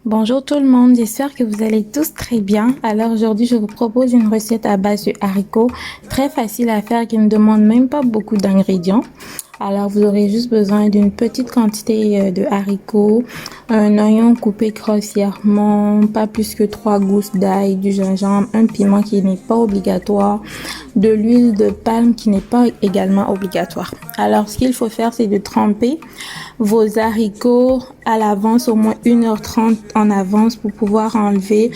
Bonjour tout le monde, j'espère que vous allez tous très bien. Alors aujourd'hui, je vous propose une recette à base de haricots, très facile à faire qui ne demande même pas beaucoup d'ingrédients. Alors vous aurez juste besoin d'une petite quantité de haricots, un oignon coupé grossièrement, pas plus que 3 gousses d'ail, du gingembre, un piment qui n'est pas obligatoire, de l'huile de palme qui n'est pas également obligatoire. Alors ce qu'il faut faire, c'est de tremper vos haricots à l'avance, au moins 1h30 en avance pour pouvoir enlever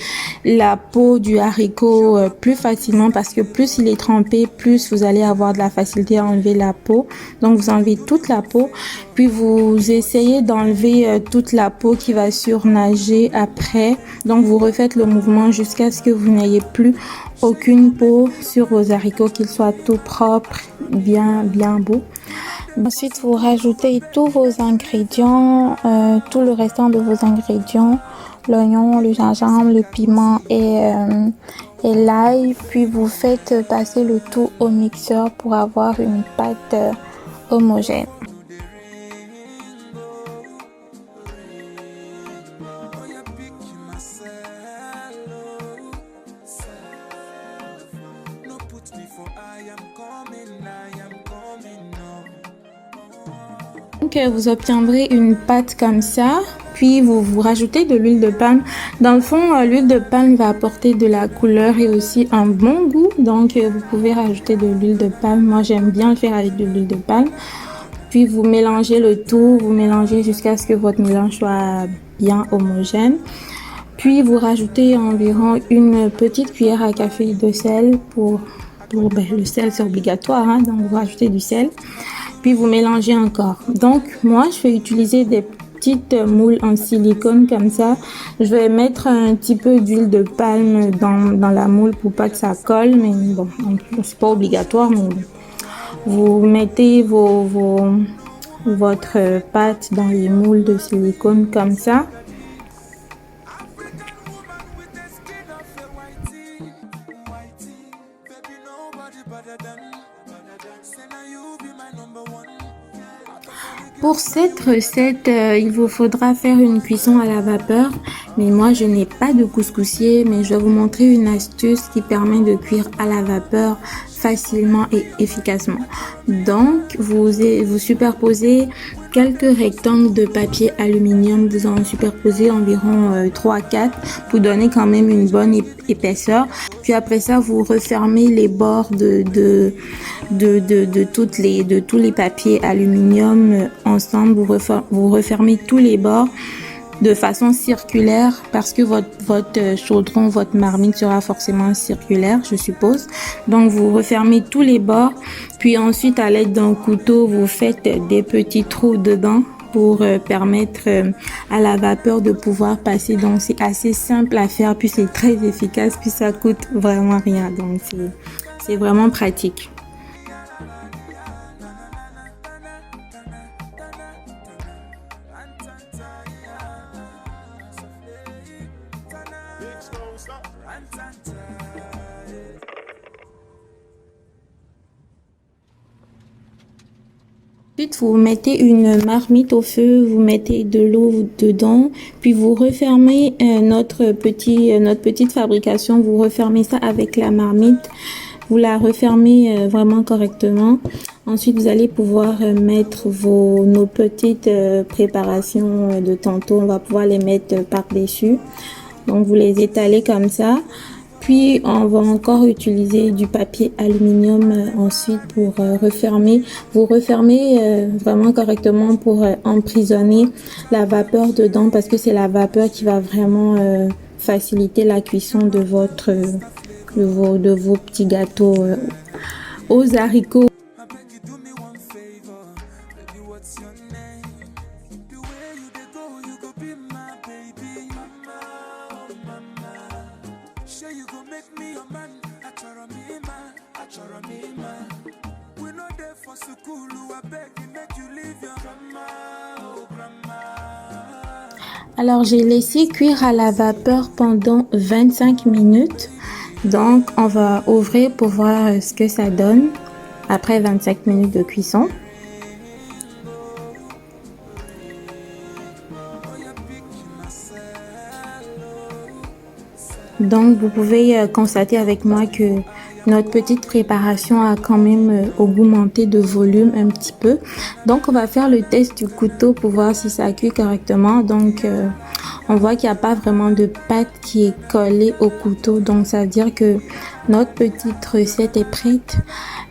la peau du haricot plus facilement, parce que plus il est trempé, plus vous allez avoir de la facilité à enlever la peau. Donc vous enlevez toute la peau, puis vous essayez d'enlever toute la peau qui va surnager après. Donc vous refaites le mouvement jusqu'à ce que vous n'ayez plus aucune peau sur vos haricots, qu'ils soient tout propres, bien beaux. Ensuite, vous rajoutez tous vos ingrédients, tout le restant de vos ingrédients, l'oignon, le gingembre, le piment et l'ail. Puis vous faites passer le tout au mixeur pour avoir une pâte homogène. Donc vous obtiendrez une pâte comme ça, puis vous rajoutez de l'huile de palme. Dans le fond, l'huile de palme va apporter de la couleur et aussi un bon goût, donc vous pouvez rajouter de l'huile de palme. Moi j'aime bien le faire avec de l'huile de palme. Puis vous mélangez le tout, vous mélangez jusqu'à ce que votre mélange soit bien homogène. Puis vous rajoutez environ une petite cuillère à café de sel le sel c'est obligatoire, hein, donc vous rajoutez du sel. Puis vous mélangez encore. Donc moi je vais utiliser des petites moules en silicone comme ça. Je vais mettre un petit peu d'huile de palme dans la moule pour pas que ça colle, mais bon, c'est pas obligatoire, mais vous mettez votre pâte dans les moules de silicone comme ça. Pour cette recette, il vous faudra faire une cuisson à la vapeur, mais moi je n'ai pas de couscoussier, mais je vais vous montrer une astuce qui permet de cuire à la vapeur facilement et efficacement. Donc vous superposez quelques rectangles de papier aluminium, vous en superposez environ 3-4 pour donner quand même une bonne épaisseur. Puis après ça, vous refermez les bords de tous les papiers aluminium ensemble. Vous refermez tous les bords de façon circulaire, parce que votre chaudron, votre marmite sera forcément circulaire, je suppose. Donc vous refermez tous les bords, puis ensuite à l'aide d'un couteau, vous faites des petits trous dedans pour permettre à la vapeur de pouvoir passer. Donc c'est assez simple à faire, puis c'est très efficace, puis ça coûte vraiment rien. Donc c'est vraiment pratique. Ensuite, vous mettez une marmite au feu, vous mettez de l'eau dedans, puis vous refermez notre petite fabrication, vous refermez ça avec la marmite, vous la refermez vraiment correctement. Ensuite, vous allez pouvoir mettre nos petites préparations de tantôt, on va pouvoir les mettre par-dessus. Donc, vous les étalez comme ça. Puis on va encore utiliser du papier aluminium ensuite pour refermer. Vous refermez vraiment correctement pour emprisonner la vapeur dedans, parce que c'est la vapeur qui va vraiment faciliter la cuisson de vos petits gâteaux aux haricots. Alors j'ai laissé cuire à la vapeur pendant 25 minutes. Donc on va ouvrir pour voir ce que ça donne après 25 minutes de cuisson. Donc, vous pouvez constater avec moi que notre petite préparation a quand même augmenté de volume un petit peu. Donc, on va faire le test du couteau pour voir si ça cuit correctement. Donc, on voit qu'il n'y a pas vraiment de pâte qui est collée au couteau. Donc, ça veut dire que notre petite recette est prête.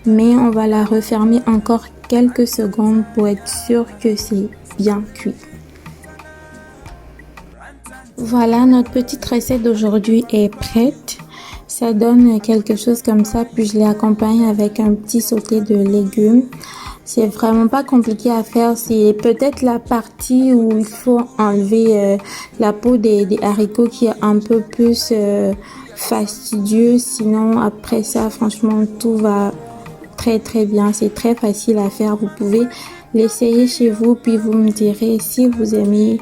Mais on va la refermer encore quelques secondes pour être sûr que c'est bien cuit. Voilà, notre petite recette d'aujourd'hui est prête. Ça donne quelque chose comme ça, puis je l'accompagne avec un petit sauté de légumes. C'est vraiment pas compliqué à faire. C'est peut-être la partie où il faut enlever la peau des haricots qui est un peu plus fastidieux. Sinon, après ça, franchement, tout va très bien. C'est très facile à faire. Vous pouvez l'essayer chez vous, puis vous me direz si vous aimez.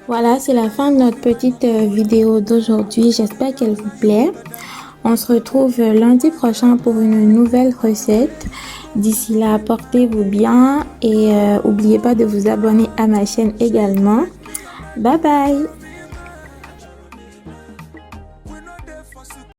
Voilà, c'est la fin de notre petite vidéo d'aujourd'hui. J'espère qu'elle vous plaît. On se retrouve lundi prochain pour une nouvelle recette. D'ici là, portez-vous bien et n'oubliez pas de vous abonner à ma chaîne également. Bye bye!